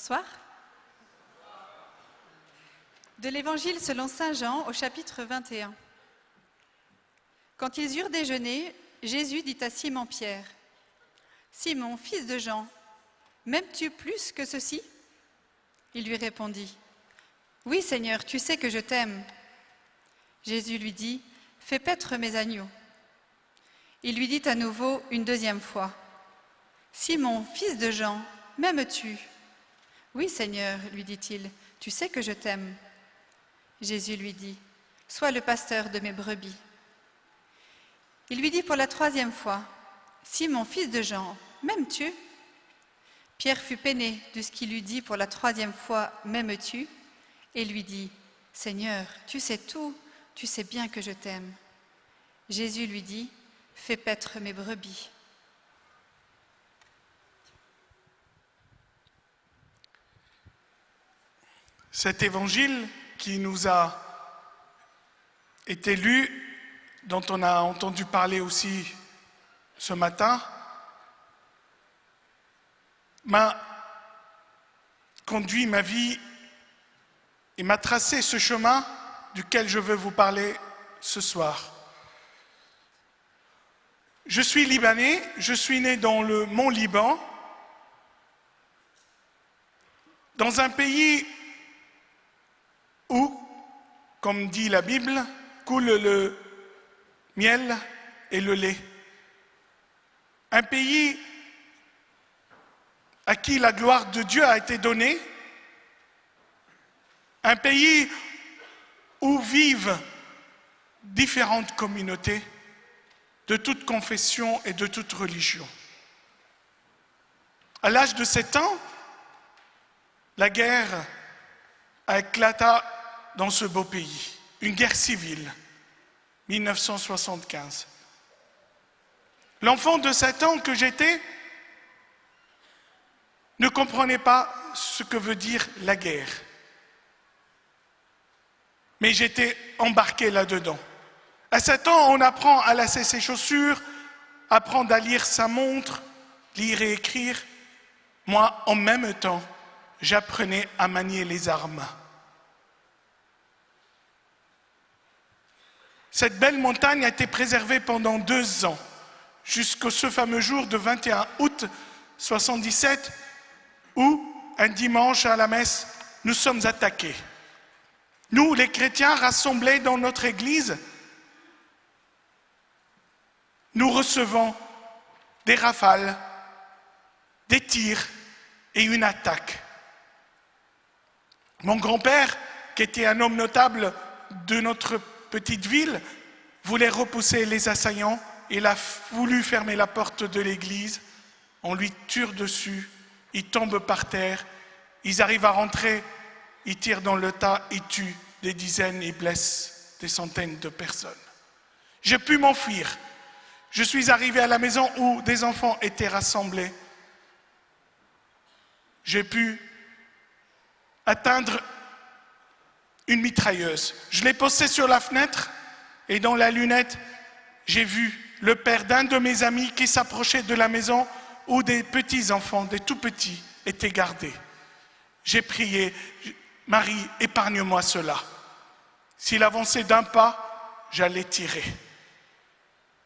Bonsoir. De l'Évangile selon saint Jean au chapitre 21. Quand ils eurent déjeuné, Jésus dit à Simon-Pierre, « Simon, fils de Jean, m'aimes-tu plus que ceci ?» Il lui répondit, « Oui, Seigneur, tu sais que je t'aime. » Jésus lui dit, « Fais paître mes agneaux. » Il lui dit à nouveau une deuxième fois, « Simon, fils de Jean, m'aimes-tu » ? « Oui, Seigneur, lui dit-il, tu sais que je t'aime. » Jésus lui dit, « Sois le pasteur de mes brebis. » Il lui dit pour la troisième fois, « Simon, fils de Jean, m'aimes-tu » ? Pierre fut peiné de ce qu'il lui dit pour la troisième fois, « M'aimes-tu » ? Et lui dit, « Seigneur, tu sais tout, tu sais bien que je t'aime. » Jésus lui dit, « Fais paître mes brebis. » Cet évangile qui nous a été lu, dont on a entendu parler aussi ce matin, m'a conduit ma vie et m'a tracé ce chemin duquel je veux vous parler ce soir. Je suis libanais, je suis né dans le mont Liban, dans un pays où, comme dit la Bible, coule le miel et le lait. Un pays à qui la gloire de Dieu a été donnée, un pays où vivent différentes communautés de toute confession et de toute religion. À l'âge de 7 ans, la guerre a éclaté dans ce beau pays, une guerre civile, 1975. L'enfant de 7 ans que j'étais ne comprenait pas ce que veut dire la guerre. Mais j'étais embarqué là-dedans. À 7 ans, on apprend à lasser ses chaussures, apprendre à lire sa montre, lire et écrire. Moi, en même temps, j'apprenais à manier les armes. Cette belle montagne a été préservée pendant 2 ans, jusqu'à ce fameux jour de 21 août 1977, où, un dimanche à la messe, nous sommes attaqués. Nous, les chrétiens rassemblés dans notre église, nous recevons des rafales, des tirs et une attaque. Mon grand-père, qui était un homme notable de notre petite ville, voulait repousser les assaillants. Il a voulu fermer la porte de l'église. On lui tire dessus. Il tombe par terre. Ils arrivent à rentrer. Ils tirent dans le tas. Ils tuent des dizaines et blessent des centaines de personnes. J'ai pu m'enfuir. Je suis arrivé à la maison où des enfants étaient rassemblés. J'ai pu atteindre une mitrailleuse. Je l'ai posée sur la fenêtre et dans la lunette, j'ai vu le père d'un de mes amis qui s'approchait de la maison où des petits-enfants, des tout-petits, étaient gardés. J'ai prié, « Marie, épargne-moi cela. » S'il avançait d'un pas, j'allais tirer.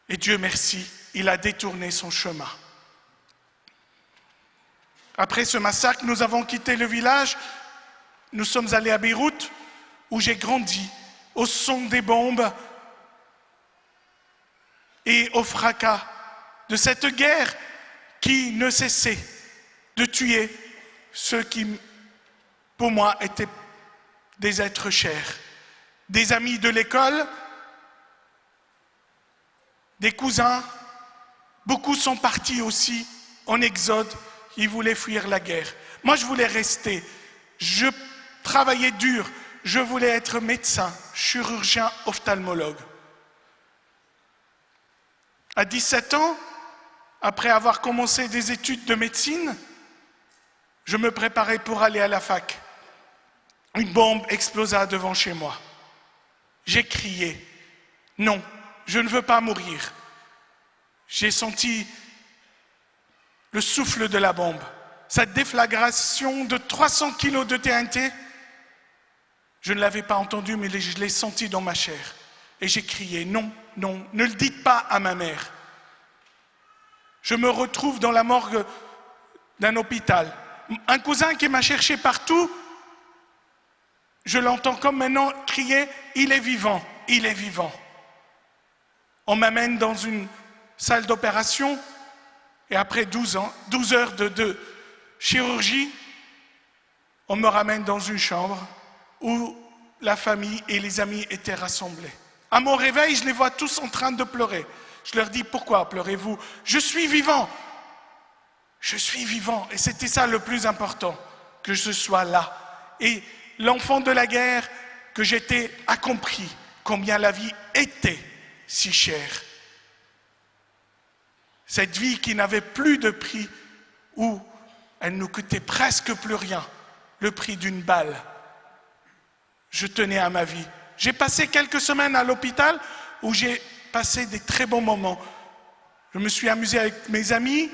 Et Dieu merci, il a détourné son chemin. Après ce massacre, nous avons quitté le village. Nous sommes allés à Beyrouth, où j'ai grandi, au son des bombes et au fracas de cette guerre qui ne cessait de tuer ceux qui, pour moi, étaient des êtres chers, des amis de l'école, des cousins. Beaucoup sont partis aussi en exode, ils voulaient fuir la guerre. Moi, je voulais rester. Je travaillais dur. Je voulais être médecin, chirurgien, ophtalmologue. À 17 ans, après avoir commencé des études de médecine, je me préparais pour aller à la fac. Une bombe explosa devant chez moi. J'ai crié, « Non, je ne veux pas mourir ». J'ai senti le souffle de la bombe. cette déflagration de 300 kilos de TNT, je ne l'avais pas entendu, mais je l'ai senti dans ma chair. Et j'ai crié, non, non, ne le dites pas à ma mère. Je me retrouve dans la morgue d'un hôpital. Un cousin qui m'a cherché partout, je l'entends comme maintenant crier, il est vivant, il est vivant. On m'amène dans une salle d'opération et après 12 heures de chirurgie, on me ramène dans une chambre où la famille et les amis étaient rassemblés. À mon réveil, je les vois tous en train de pleurer. Je leur dis, pourquoi pleurez-vous? Je suis vivant. Je suis vivant. Et c'était ça le plus important, que je sois là. Et l'enfant de la guerre que j'étais a compris combien la vie était si chère. Cette vie qui n'avait plus de prix, où elle nous coûtait presque plus rien, le prix d'une balle. Je tenais à ma vie. J'ai passé quelques semaines à l'hôpital où j'ai passé des très bons moments. Je me suis amusé avec mes amis,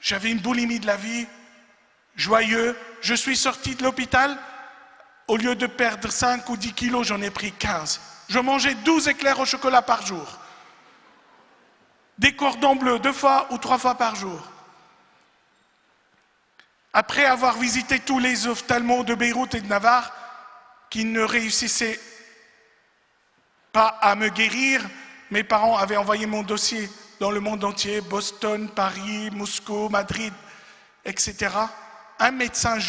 j'avais une boulimie de la vie, joyeux. Je suis sorti de l'hôpital, au lieu de perdre 5 ou 10 kilos, j'en ai pris 15. Je mangeais 12 éclairs au chocolat par jour. Des cordons bleus 2 fois ou 3 fois par jour. Après avoir visité tous les ophtalmos de Beyrouth et de Navarre, qui ne réussissaient pas à me guérir, mes parents avaient envoyé mon dossier dans le monde entier, Boston, Paris, Moscou, Madrid, etc. Un médecin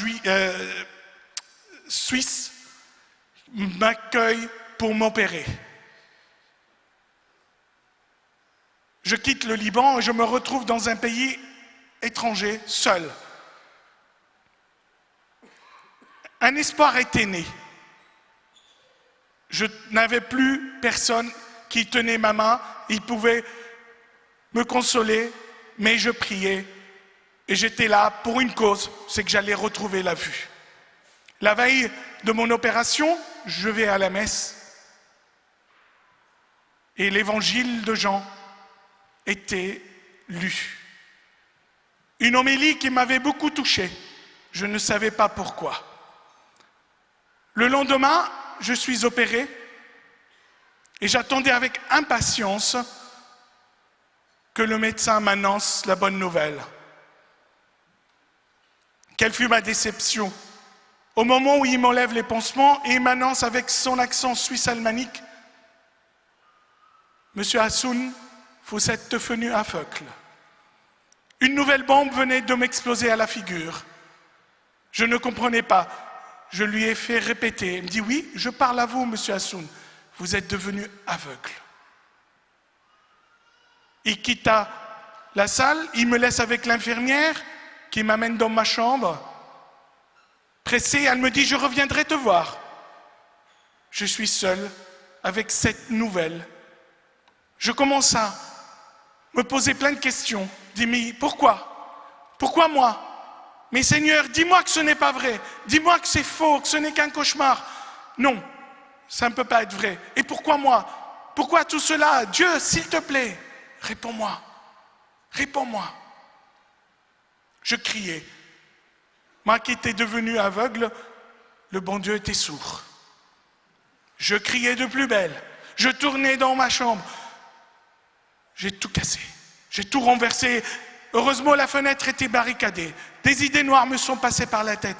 suisse m'accueille pour m'opérer. Je quitte le Liban et je me retrouve dans un pays étranger, seul. Un espoir était né. Je n'avais plus personne qui tenait ma main, il pouvait me consoler, mais je priais et j'étais là pour une cause, c'est que j'allais retrouver la vue. La veille de mon opération, je vais à la messe et l'évangile de Jean était lu. Une homélie qui m'avait beaucoup touché, je ne savais pas pourquoi. Le lendemain, je suis opéré et j'attendais avec impatience que le médecin m'annonce la bonne nouvelle. Quelle fut ma déception au moment où il m'enlève les pansements et il m'annonce avec son accent suisse alémanique, « Monsieur Hassoun, vous êtes devenu aveugle. » Une nouvelle bombe venait de m'exploser à la figure. Je ne comprenais pas. Je lui ai fait répéter. Il me dit, oui, je parle à vous, monsieur Hassoun. Vous êtes devenu aveugle. Il quitta la salle, il me laisse avec l'infirmière qui m'amène dans ma chambre. Pressée, elle me dit, je reviendrai te voir. Je suis seul avec cette nouvelle. Je commence à me poser plein de questions. Je dis, mais pourquoi? Pourquoi moi? Mais Seigneur, dis-moi que ce n'est pas vrai. Dis-moi que c'est faux, que ce n'est qu'un cauchemar. Non, ça ne peut pas être vrai. Et pourquoi moi? Pourquoi tout cela? Dieu, s'il te plaît, réponds-moi. Réponds-moi. Je criais. Moi qui étais devenu aveugle, le bon Dieu était sourd. Je criais de plus belle. Je tournais dans ma chambre. J'ai tout cassé. J'ai tout renversé. Heureusement, la fenêtre était barricadée. Des idées noires me sont passées par la tête.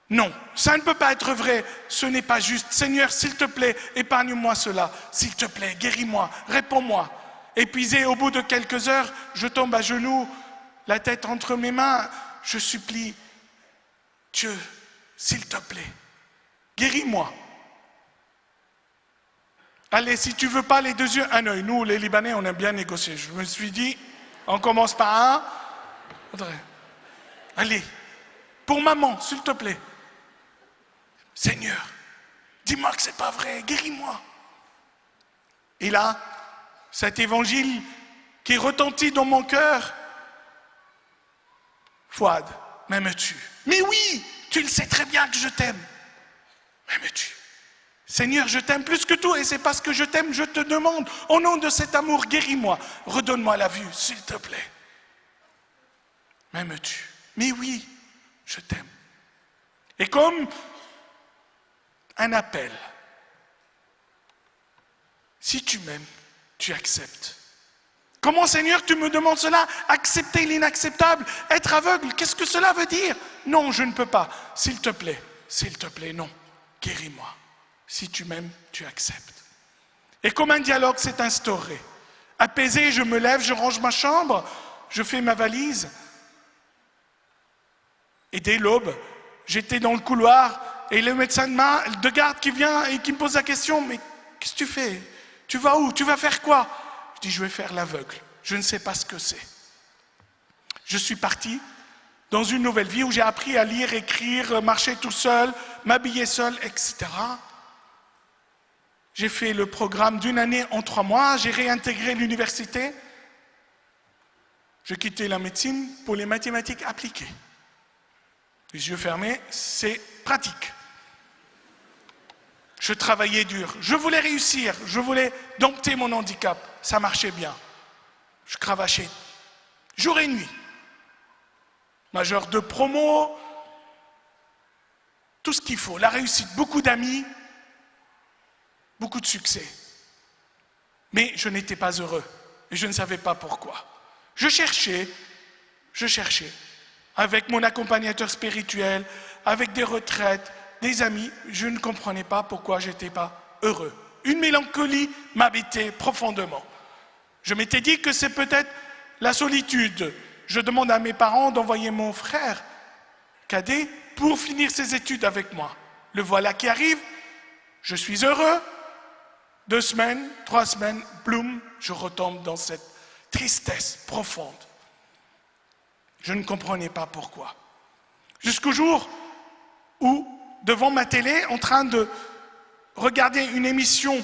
Non, ça ne peut pas être vrai. Ce n'est pas juste. Seigneur, s'il te plaît, épargne-moi cela. S'il te plaît, guéris-moi, réponds-moi. Épuisé au bout de quelques heures, je tombe à genoux, la tête entre mes mains. Je supplie, Dieu, s'il te plaît, guéris-moi. Allez, si tu veux pas les 2 yeux, un œil. Nous, les Libanais, on aime bien négocier. Je me suis dit, on commence par un. Allez, pour maman, s'il te plaît. Seigneur, dis-moi que c'est pas vrai, guéris-moi. Et là, cet évangile qui retentit dans mon cœur, Fouad, m'aimes-tu? Mais oui, tu le sais très bien que je t'aime. M'aimes-tu? Seigneur, je t'aime plus que tout et c'est parce que je t'aime, je te demande, au nom de cet amour, guéris-moi, redonne-moi la vue, s'il te plaît. M'aimes-tu? Mais oui, je t'aime. Et comme un appel, si tu m'aimes, tu acceptes. Comment, Seigneur, tu me demandes cela? Accepter l'inacceptable, être aveugle, qu'est-ce que cela veut dire? Non, je ne peux pas. S'il te plaît, non. Guéris-moi. Si tu m'aimes, tu acceptes. Et comme un dialogue s'est instauré. Apaisé, je me lève, je range ma chambre, je fais ma valise. Et dès l'aube, j'étais dans le couloir et le médecin de garde qui vient et qui me pose la question, mais qu'est-ce que tu fais? Tu vas où? Tu vas faire quoi? Je dis, je vais faire l'aveugle. Je ne sais pas ce que c'est. Je suis parti dans une nouvelle vie où j'ai appris à lire, écrire, marcher tout seul, m'habiller seul, etc. J'ai fait le programme d'une année en 3 mois. J'ai réintégré l'université. J'ai quitté la médecine pour les mathématiques appliquées. Les yeux fermés, c'est pratique. Je travaillais dur. Je voulais réussir. Je voulais dompter mon handicap. Ça marchait bien. Je cravachais jour et nuit. Major de promo, tout ce qu'il faut. La réussite, beaucoup d'amis, beaucoup de succès. Mais je n'étais pas heureux. Et je ne savais pas pourquoi. Je cherchais. Avec mon accompagnateur spirituel, avec des retraites, des amis, je ne comprenais pas pourquoi je n'étais pas heureux. Une mélancolie m'habitait profondément. Je m'étais dit que c'est peut-être la solitude. Je demande à mes parents d'envoyer mon frère cadet pour finir ses études avec moi. Le voilà qui arrive, je suis heureux. 2 semaines, 3 semaines, bloum, je retombe dans cette tristesse profonde. Je ne comprenais pas pourquoi. Jusqu'au jour où, devant ma télé, en train de regarder une émission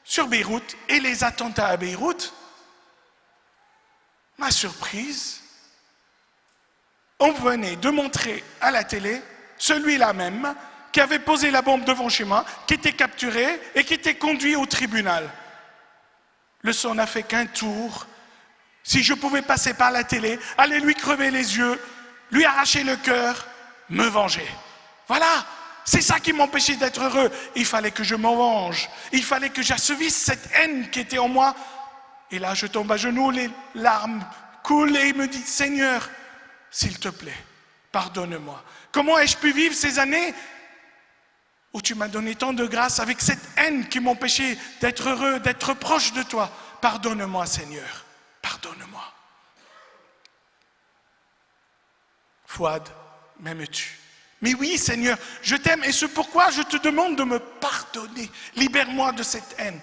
sur Beyrouth et les attentats à Beyrouth, ma surprise, on venait de montrer à la télé celui-là même qui avait posé la bombe devant chez moi, qui était capturé et qui était conduit au tribunal. Le sang n'a fait qu'un tour. Si je pouvais passer par la télé, aller lui crever les yeux, lui arracher le cœur, me venger. Voilà, c'est ça qui m'empêchait d'être heureux. Il fallait que je m'en venge. Il fallait que j'assouvisse cette haine qui était en moi. Et là, je tombe à genoux, les larmes coulent et il me dit, Seigneur, s'il te plaît, pardonne-moi. Comment ai-je pu vivre ces années où tu m'as donné tant de grâce avec cette haine qui m'empêchait d'être heureux, d'être proche de toi? Pardonne-moi, Seigneur. Pardonne-moi. Fouad, m'aimes-tu? Mais oui, Seigneur, je t'aime et c'est pourquoi je te demande de me pardonner. Libère-moi de cette haine.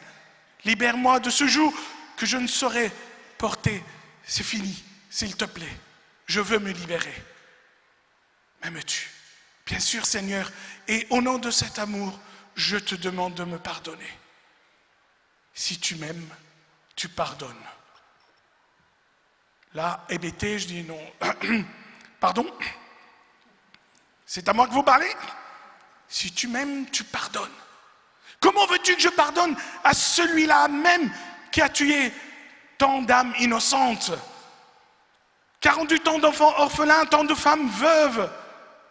Libère-moi de ce joug que je ne saurais porter. C'est fini, s'il te plaît. Je veux me libérer. M'aimes-tu? Bien sûr, Seigneur. Et au nom de cet amour, je te demande de me pardonner. Si tu m'aimes, tu pardonnes. Là, hébété, je dis non. Pardon? C'est à moi que vous parlez? Si tu m'aimes, tu pardonnes. Comment veux-tu que je pardonne à celui-là même qui a tué tant d'âmes innocentes, qui a rendu tant d'enfants orphelins, tant de femmes veuves,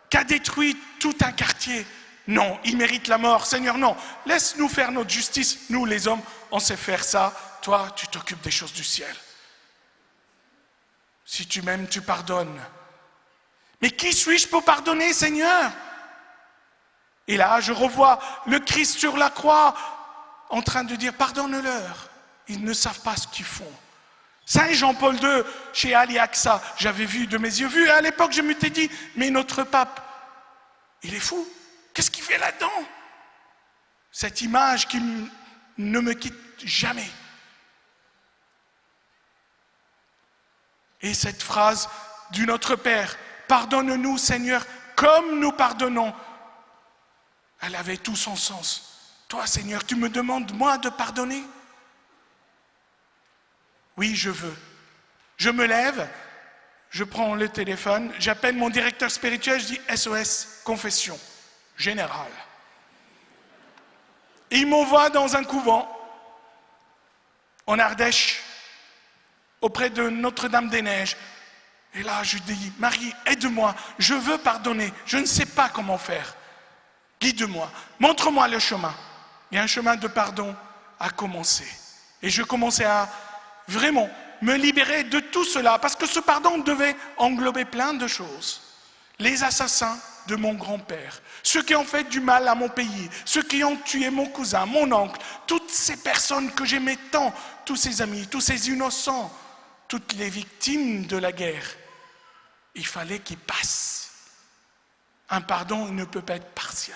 qui a détruit tout un quartier? Non, il mérite la mort. Seigneur, non. Laisse-nous faire notre justice. Nous, les hommes, on sait faire ça. Toi, tu t'occupes des choses du ciel. Si tu m'aimes, tu pardonnes. Mais qui suis-je pour pardonner, Seigneur? Et là, je revois le Christ sur la croix en train de dire, pardonne-leur. Ils ne savent pas ce qu'ils font. Saint Jean-Paul II, chez Ali Aqsa, j'avais vu de mes yeux vus. À l'époque, je m'étais dit, mais notre pape, il est fou. Qu'est-ce qu'il fait là-dedans? Cette image qui ne me quitte jamais. Et cette phrase du Notre Père, pardonne-nous Seigneur, comme nous pardonnons, elle avait tout son sens. Toi Seigneur, tu me demandes moi de pardonner? Oui, je veux. Je me lève, je prends le téléphone, j'appelle mon directeur spirituel, je dis SOS, confession générale. Et il m'envoie dans un couvent, en Ardèche, auprès de Notre-Dame-des-Neiges, Et là, je dis, Marie, aide-moi, je veux pardonner, je ne sais pas comment faire. Guide-moi, montre-moi le chemin. Et un chemin de pardon a commencé. Et je commençais à vraiment me libérer de tout cela, parce que ce pardon devait englober plein de choses. Les assassins de mon grand-père, ceux qui ont fait du mal à mon pays, ceux qui ont tué mon cousin, mon oncle, toutes ces personnes que j'aimais tant, tous ces amis, tous ces innocents, toutes les victimes de la guerre. Il fallait qu'ils passent. Un pardon ne peut pas être partiel.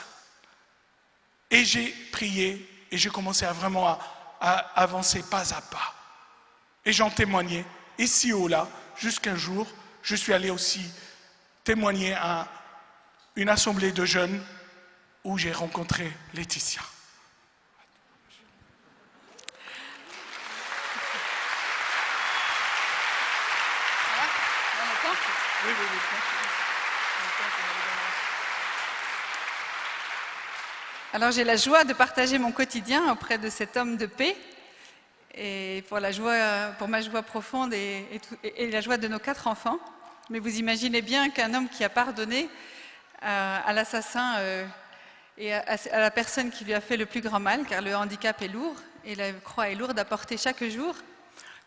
Et j'ai prié et j'ai commencé à vraiment à avancer pas à pas. Et j'en témoignais ici ou là, jusqu'un jour, je suis allé aussi témoigner à une assemblée de jeunes où j'ai rencontré Laetitia. Alors j'ai la joie de partager mon quotidien auprès de cet homme de paix et pour ma joie profonde et la joie de nos 4 enfants. Mais vous imaginez bien qu'un homme qui a pardonné à l'assassin et à la personne qui lui a fait le plus grand mal, car le handicap est lourd et la croix est lourde à porter chaque jour,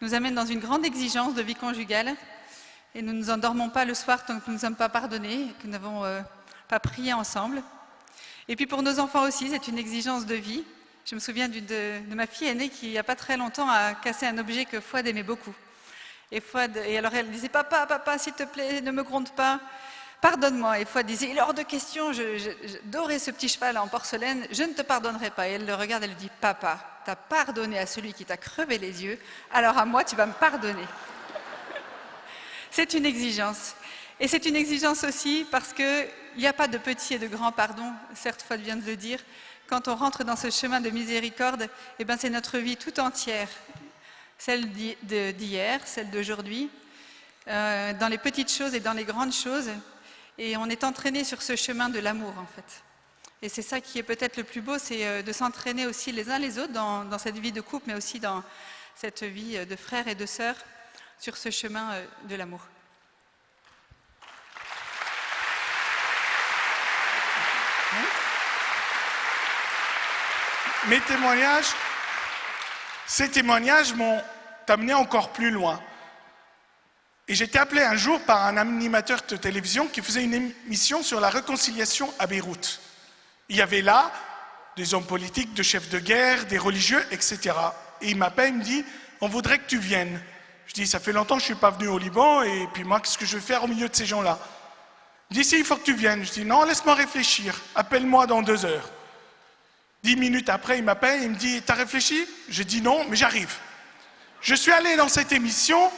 nous amène dans une grande exigence de vie conjugale et nous ne nous endormons pas le soir tant que nous ne sommes pas pardonnés et que nous n'avons pas prié ensemble. Et puis pour nos enfants aussi, c'est une exigence de vie. Je me souviens de ma fille aînée qui, il n'y a pas très longtemps, a cassé un objet que Fouad aimait beaucoup. Et alors elle disait « Papa, s'il te plaît, ne me gronde pas, pardonne-moi ». Et Fouad disait « Il est hors de question, j'adorais ce petit cheval en porcelaine, je ne te pardonnerai pas ». Et elle le regarde et elle lui dit « Papa, tu as pardonné à celui qui t'a crevé les yeux, alors à moi tu vas me pardonner ». C'est une exigence. Et c'est une exigence aussi parce qu'il n'y a pas de petit et de grand pardon, certes Fouad vient de le dire. Quand on rentre dans ce chemin de miséricorde, eh ben c'est notre vie tout entière, celle d'hier, celle d'aujourd'hui, dans les petites choses et dans les grandes choses. Et on est entraîné sur ce chemin de l'amour en fait. Et c'est ça qui est peut-être le plus beau, c'est de s'entraîner aussi les uns les autres dans cette vie de couple, mais aussi dans cette vie de frères et de sœurs, sur ce chemin de l'amour. Mes témoignages, ces témoignages m'ont amené encore plus loin. Et j'ai été appelé un jour par un animateur de télévision qui faisait une émission sur la réconciliation à Beyrouth. Il y avait là des hommes politiques, des chefs de guerre, des religieux, etc. Et il m'appelle, il me dit « On voudrait que tu viennes ». Je dis « Ça fait longtemps que je ne suis pas venu au Liban, et puis moi, qu'est-ce que je vais faire au milieu de ces gens-là » Il me dit « Si, il faut que tu viennes ». Je dis « Non, laisse-moi réfléchir, appelle-moi dans 2 heures ». 10 minutes après, il m'appelle, il me dit « T'as réfléchi ?» Je dis « Non, mais j'arrive ». Je suis allé dans cette émission,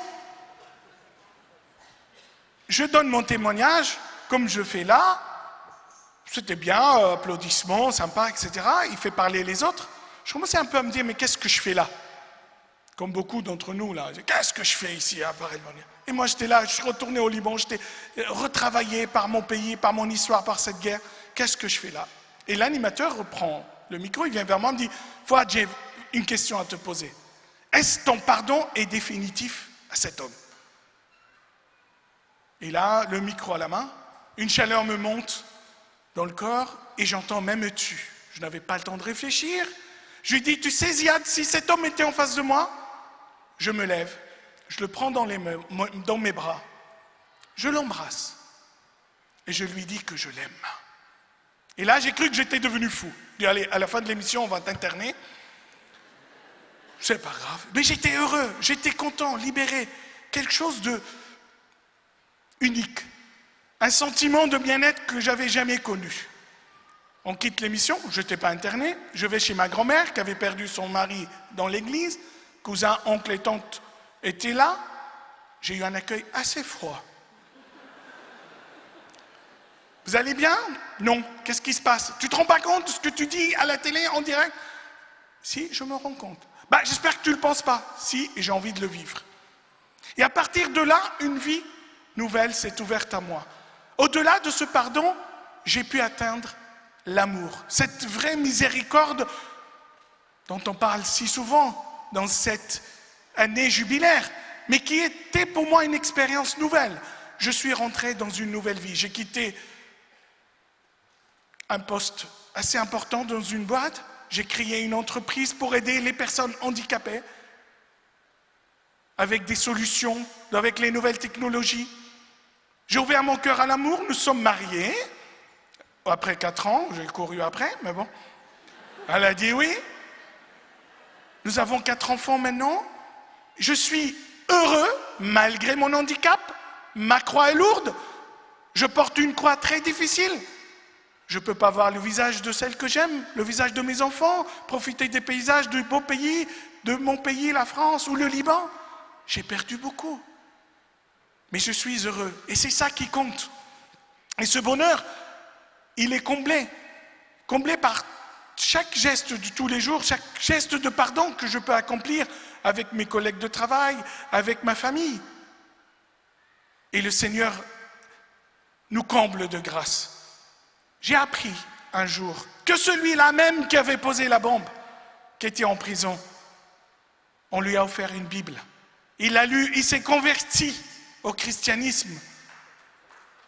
je donne mon témoignage, comme je fais là, c'était bien, applaudissements, sympa, etc. Il fait parler les autres. Je commençais un peu à me dire « Mais qu'est-ce que je fais là ?» Comme beaucoup d'entre nous, là. « Qu'est-ce que je fais ici à Paris ?» Et moi, j'étais là, je suis retourné au Liban, j'étais retravaillé par mon pays, par mon histoire, par cette guerre. Qu'est-ce que je fais là? Et l'animateur reprend le micro, il vient vers moi, il me dit « Fouad, j'ai une question à te poser. Est-ce ton pardon est définitif à cet homme ?» Et là, le micro à la main, une chaleur me monte dans le corps et j'entends « Même tu ». Je n'avais pas le temps de réfléchir. Je lui dis « Tu sais Ziad, si cet homme était en face de moi ?» Je me lève, je le prends dans mes bras, je l'embrasse et je lui dis que je l'aime. Et là, j'ai cru que j'étais devenu fou. Je dis, allez, à la fin de l'émission, on va t'interner. C'est pas grave. Mais j'étais heureux, j'étais content, libéré. Quelque chose de unique. Un sentiment de bien-être que j'avais jamais connu. On quitte l'émission, je n'étais pas interné. Je vais chez ma grand-mère qui avait perdu son mari dans l'église. Cousins, oncles et tantes étaient là. J'ai eu un accueil assez froid. Vous allez bien? Non. Qu'est-ce qui se passe? Tu te rends pas compte de ce que tu dis à la télé en direct? Si, je me rends compte. J'espère que tu ne le penses pas. Si, et j'ai envie de le vivre. Et à partir de là, une vie nouvelle s'est ouverte à moi. Au-delà de ce pardon, j'ai pu atteindre l'amour. Cette vraie miséricorde dont on parle si souvent dans cette année jubilaire, mais qui était pour moi une expérience nouvelle. je suis rentré dans une nouvelle vie. J'ai quitté un poste assez important dans une boîte. J'ai créé une entreprise pour aider les personnes handicapées avec des solutions, avec les nouvelles technologies. J'ai ouvert mon cœur à l'amour, nous sommes mariés. Après 4 ans, j'ai couru après, mais bon. Elle a dit oui. Nous avons 4 enfants maintenant. Je suis heureux malgré mon handicap. Ma croix est lourde. Je porte une croix très difficile. Je ne peux pas voir le visage de celle que j'aime, le visage de mes enfants, profiter des paysages du beau pays, de mon pays, la France ou le Liban. J'ai perdu beaucoup. Mais je suis heureux. Et c'est ça qui compte. Et ce bonheur, il est comblé. Comblé par chaque geste de tous les jours, chaque geste de pardon que je peux accomplir avec mes collègues de travail, avec ma famille. Et le Seigneur nous comble de grâce. J'ai appris un jour que celui-là même qui avait posé la bombe, qui était en prison, on lui a offert une Bible. Il a lu, il s'est converti au christianisme.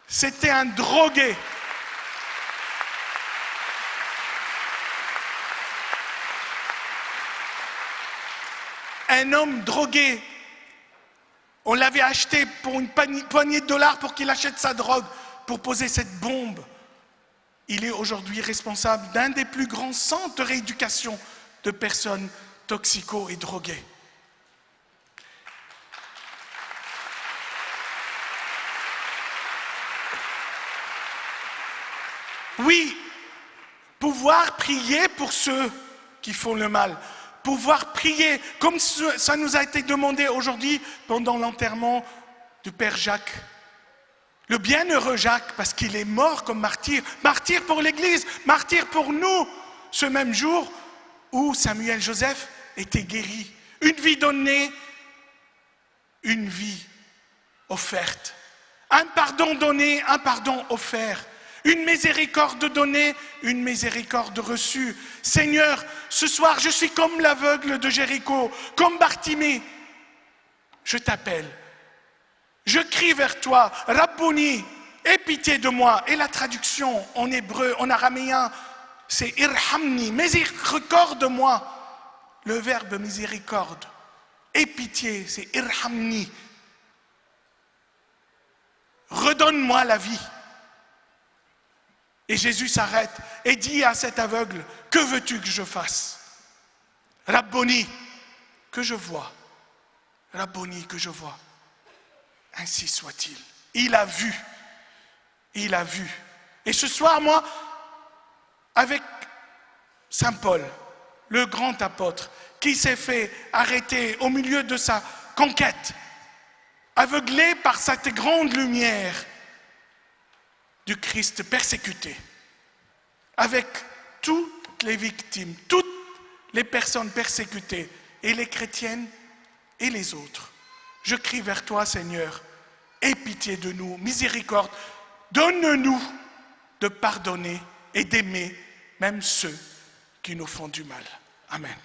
C'était un drogué. Un homme drogué. On l'avait acheté pour une poignée de dollars pour qu'il achète sa drogue, pour poser cette bombe. Il est aujourd'hui responsable d'un des plus grands centres de rééducation de personnes toxico et droguées. Oui, pouvoir prier pour ceux qui font le mal. Pouvoir prier, comme ça nous a été demandé aujourd'hui pendant l'enterrement du Père Jacques. Le bienheureux Jacques, parce qu'il est mort comme martyr, martyr pour l'Église, martyr pour nous, ce même jour où Samuel Joseph était guéri. Une vie donnée, une vie offerte. Un pardon donné, un pardon offert. Une miséricorde donnée, une miséricorde reçue. Seigneur, ce soir, je suis comme l'aveugle de Jéricho, comme Bartimée. Je t'appelle. Je crie vers toi, Rabbouni, aie pitié de moi. Et la traduction en hébreu, en araméen, c'est Irhamni, miséricorde-moi. Le verbe miséricorde. Aie pitié, c'est Irhamni. Redonne-moi la vie. Et Jésus s'arrête et dit à cet aveugle, que veux-tu que je fasse? Rabbouni, que je vois. Rabbouni, que je vois. Ainsi soit-il. Il a vu. Il a vu. Et ce soir, moi, avec Saint Paul, le grand apôtre, qui s'est fait arrêter au milieu de sa conquête, aveuglé par cette grande lumière du Christ persécuté, avec toutes les victimes, toutes les personnes persécutées, et les chrétiennes et les autres. Je crie vers toi, Seigneur, aie pitié de nous, miséricorde, donne-nous de pardonner et d'aimer même ceux qui nous font du mal. Amen.